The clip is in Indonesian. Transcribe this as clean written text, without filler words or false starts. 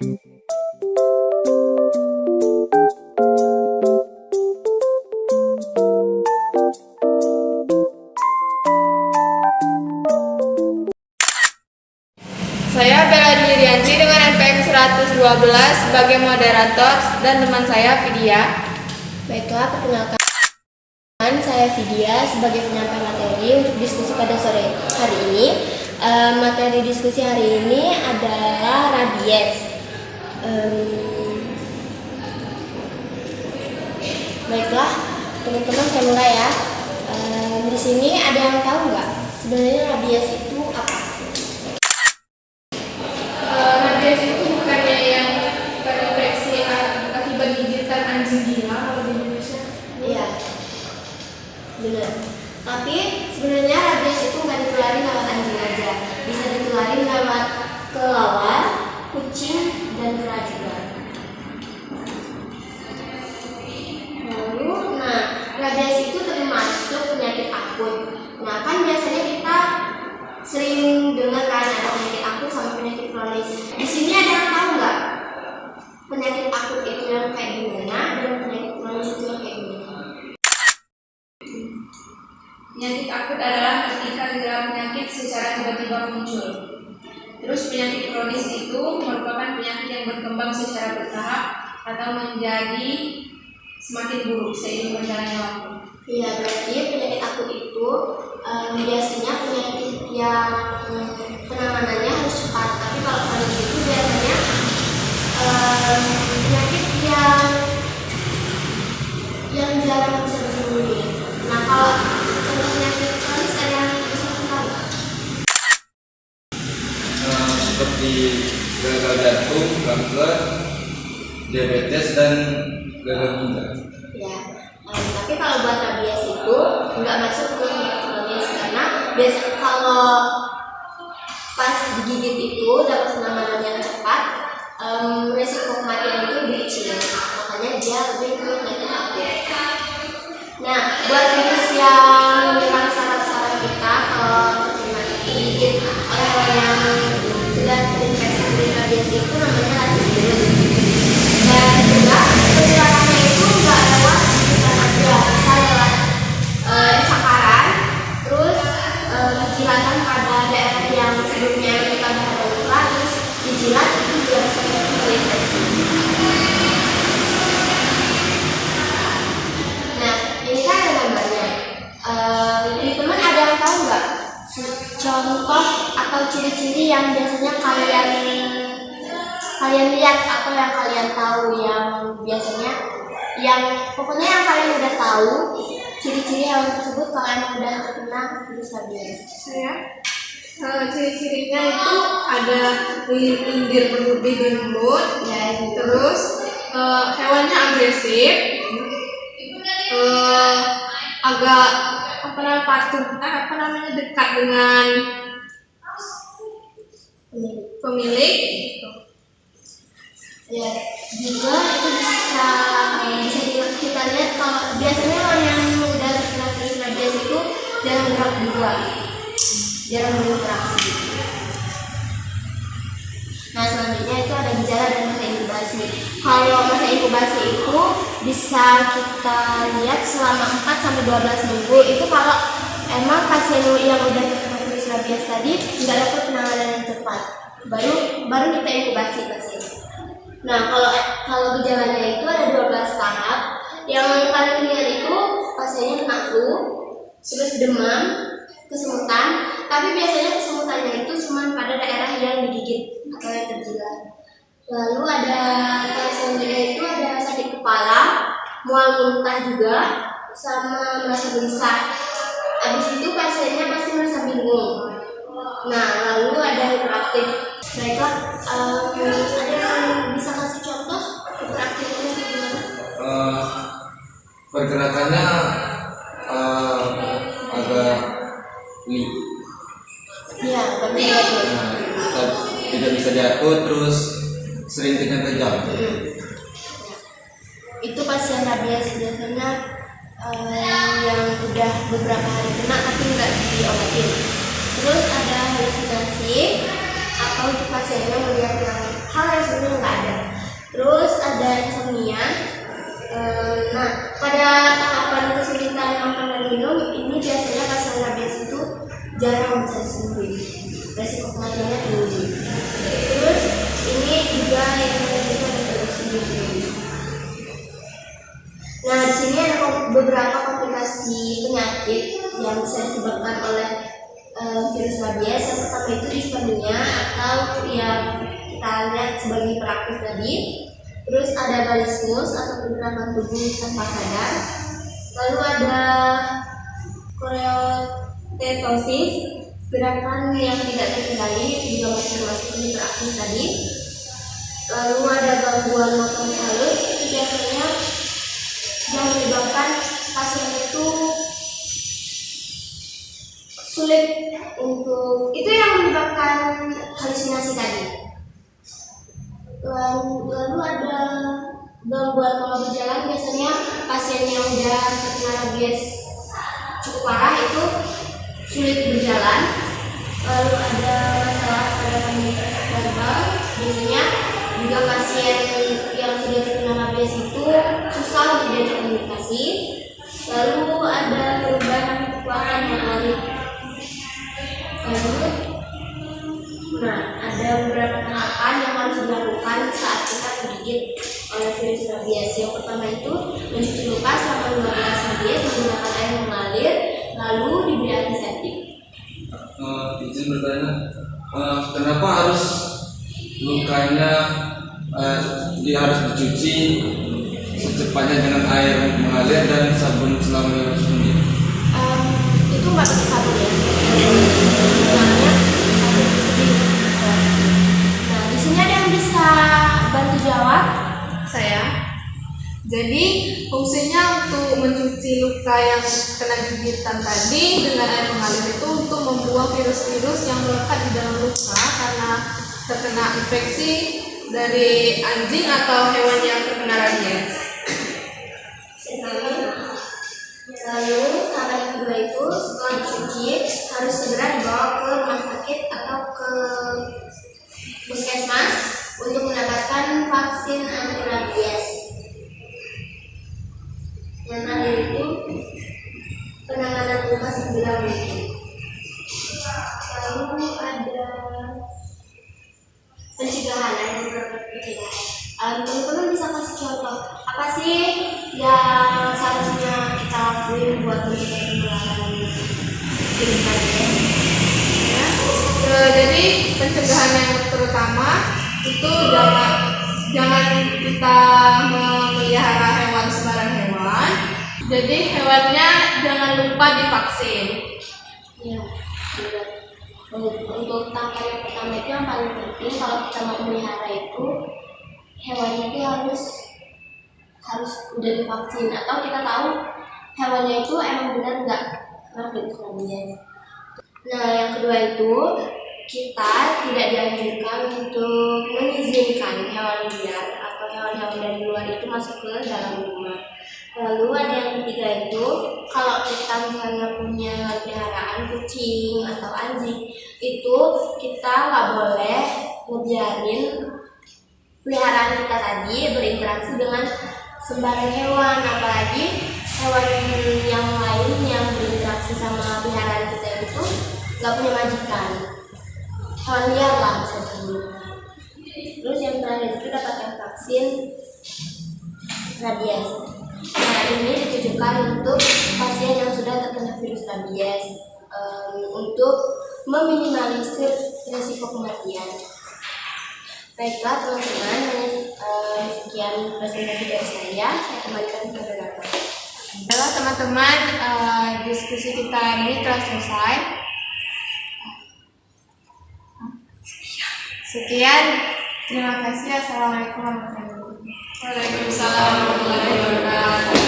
Saya Bella Dirianti dengan NPM 112 sebagai moderator dan teman saya Vidya. Baiklah, perkenalkan, saya Vidya sebagai penyampai materi untuk diskusi pada sore hari ini. Materi diskusi hari ini adalah rabies. Baiklah, teman-teman, saya mulai ya. Di sini ada yang tahu nggak sebenarnya rabies itu apa? Rabies itu bukannya yang terinfeksi akibat gigitan anjing gila kalau di Indonesia? Iya, benar. Tapi sebenarnya rabies itu nggak ditularin lewat anjing aja, bisa ditularin lewat kelelawar, kucing, dan kera juga. Lalu, rabies itu termasuk penyakit akut. Nah, kan biasanya kita sering dengar kan ada penyakit akut sama penyakit kronis. Di sini ada yang tahu nggak penyakit akut itu yang kayak gimana dan penyakit kronis itu yang kayak gimana? Penyakit akut adalah ketika gejala penyakit secara tiba-tiba muncul. Terus penyakit kronis itu merupakan penyakit yang berkembang secara bertahap atau menjadi semakin buruk seiring berjalannya waktu. Iya, berarti penyakit akut itu biasanya penyakit yang penanganannya harus cepat. Tapi kalau kronis itu biasanya penyakit yang jarang bisa disembuhi. Nah, kalau contoh penyakit kronis ada yang bisa kita tahu? Seperti gagal jantung, kanker, diabetes, dan gagal ginjal. Ya, tapi kalau buat rabies itu nggak masuk ke kronis karena biasa kalau pas digigit itu dapat penanganan yang cepat, resiko kematian itu lebih kecil, makanya dia lebih ke penyakit akut. Nah, buat virus yang menyerang saraf-saraf kita kalau digigit oleh hewan yang sudah terinfeksi virus rabies itu namanya lasivirus. Dan juga penularannya itu nggak lewat gigitan aja, bisa lewat cakaran, terus jilatan pada daerah yang sebelumnya kita udah ada luka, terus dijilat itu juga bisa terinfeksi. Nah, ini kan ada gambarnya. Teman-teman ada yang tahu nggak contoh atau ciri-ciri yang biasanya kalian lihat atau yang kalian tahu yang biasanya pokoknya yang kalian udah tahu ciri-ciri hewan tersebut kalau emang udah terkena virus rabies? Saya ciri-cirinya itu ada lendir berlebih di mulut, Ya, gitu. terus hewannya agresif, agak dekat dengan pemilik. Ya, juga itu bisa kita lihat kalau biasanya orang yang udah terkena virus rabies itu jarang gerak juga, jarang berinteraksi. Nah, selanjutnya itu ada gejala dan masa inkubasi. Kalau masa inkubasi itu bisa kita lihat selama 4-12 minggu. Itu kalau emang pasien yang udah terkena virus rabies tadi nggak dapat penanganan yang cepat, baru kita inkubasi pasien. Nah, kalau gejalanya itu ada 12 tahap. Yang paling ringan itu pasiennya kena flu, terus demam, kesemutan. Tapi biasanya kesemutannya itu cuma pada daerah yang digigit atau yang terjilat. Lalu ada selanjutnya itu ada sakit kepala, mual muntah juga, sama merasa gelisah. Habis itu pasiennya pasti merasa bingung. Nah, lalu ada hiperaktif. Baiklah, ada yang bisa kasih contoh hiperaktifnya gimana? Pergerakannya agak nih, Iya, betul. tidak bisa diatur, terus sering kejang-kejang. Itu pasien rabies biasanya yang udah beberapa hari kena tapi nggak diobatin. Terus ada halusinasi atau untuk pasiennya melihat hal yang sebenarnya nggak ada. Nah, pada tahapan kesulitan makan dan minum ini biasanya pasien rabies itu jarang bisa sembuh, resiko kematiannya tinggi. Terus ini juga yang menunjukkan reproduksi tinggi. Nah, di sini ada beberapa komplikasi penyakit yang bisa disebabkan oleh virus rabies. Yang pertama itu distonia atau yang kita lihat sebagai hiperaktif tadi. Terus ada balismus atau pergerakan tubuh tanpa sadar. Lalu ada choreoathetosis, gerakan yang tidak terkendali juga masuk hiperaktif tadi. Lalu ada gangguan motor halus, itu biasanya yang menyebabkan pasien itu sulit untuk, itu yang menyebabkan halusinasi tadi. Lalu ada gangguan pola berjalan, biasanya pasien yang udah terkena rabies cukup parah itu sulit berjalan. Lalu ada masalah pada komunikasi verbal, biasanya juga pasien yang sudah terkena rabies itu susah untuk diajak komunikasi. Lalu ada perubahan kekuatan motorik. Nah, ada beberapa tahapan yang harus dilakukan saat kita tergigit oleh virus rabies. Yang pertama itu mencuci luka selama 15 menit menggunakan air mengalir, lalu diberi antiseptik. Izin bertanya, kenapa harus lukanya harus dicuci secepatnya dengan air mengalir dan sabun selama 15 menit? Itu nggak pakai sabun ya. Nah, di sini ada yang bisa bantu jawab? Saya. Jadi fungsinya untuk mencuci luka yang kena gigitan tadi dengan air mengalir itu untuk membuang virus-virus yang melekat di dalam luka karena terkena infeksi dari anjing atau hewan yang terkena rabies. Lalu tahap yang kedua itu setelah dicuci harus segera dibawa ke rumah sakit atau ke puskesmas untuk mendapatkan vaksin anti rabies. Yang terakhir itu penanganan luka segera mungkin. Lalu ada pencegahan, ada beberapa pencegahan. Teman-teman bisa kasih contoh apa sih yang seharusnya kita lakuin buat mencegah penularan virus rabies? Ya. Jadi pencegahan yang terutama itu jangan kita memelihara hewan sembarang hewan. Jadi hewannya jangan lupa divaksin. Ya, benar. Untuk tahapan yang pertama itu yang paling penting kalau kita mau memelihara itu hewannya itu harus udah divaksin atau kita tahu hewannya itu emang benar nggak kena virus rabies. Nah, yang kedua itu kita tidak dianjurkan untuk mengizinkan hewan liar atau hewan-hewan dari luar itu masuk ke dalam rumah. Lalu ada yang ketiga itu kalau kita misalnya punya peliharaan kucing atau anjing itu kita nggak boleh ngebiarin peliharaan kita tadi berinteraksi dengan sembarang hewan, apalagi hewan yang lain yang berinteraksi sama peliharaan kita itu nggak punya majikan, hewan liar lah bisa disebut. Terus yang terakhir itu dapatkan vaksin rabies. Nah, ini ditujukan untuk pasien yang sudah terkena virus rabies untuk meminimalisir risiko kematian. Baiklah teman-teman, sekian presentasi dari saya kembalikan kepada Bapak. Halo teman-teman, diskusi kita hari ini telah selesai. Sekian, terima kasih. Assalamualaikum warahmatullahi wabarakatuh. Waalaikumsalam warahmatullahi wabarakatuh.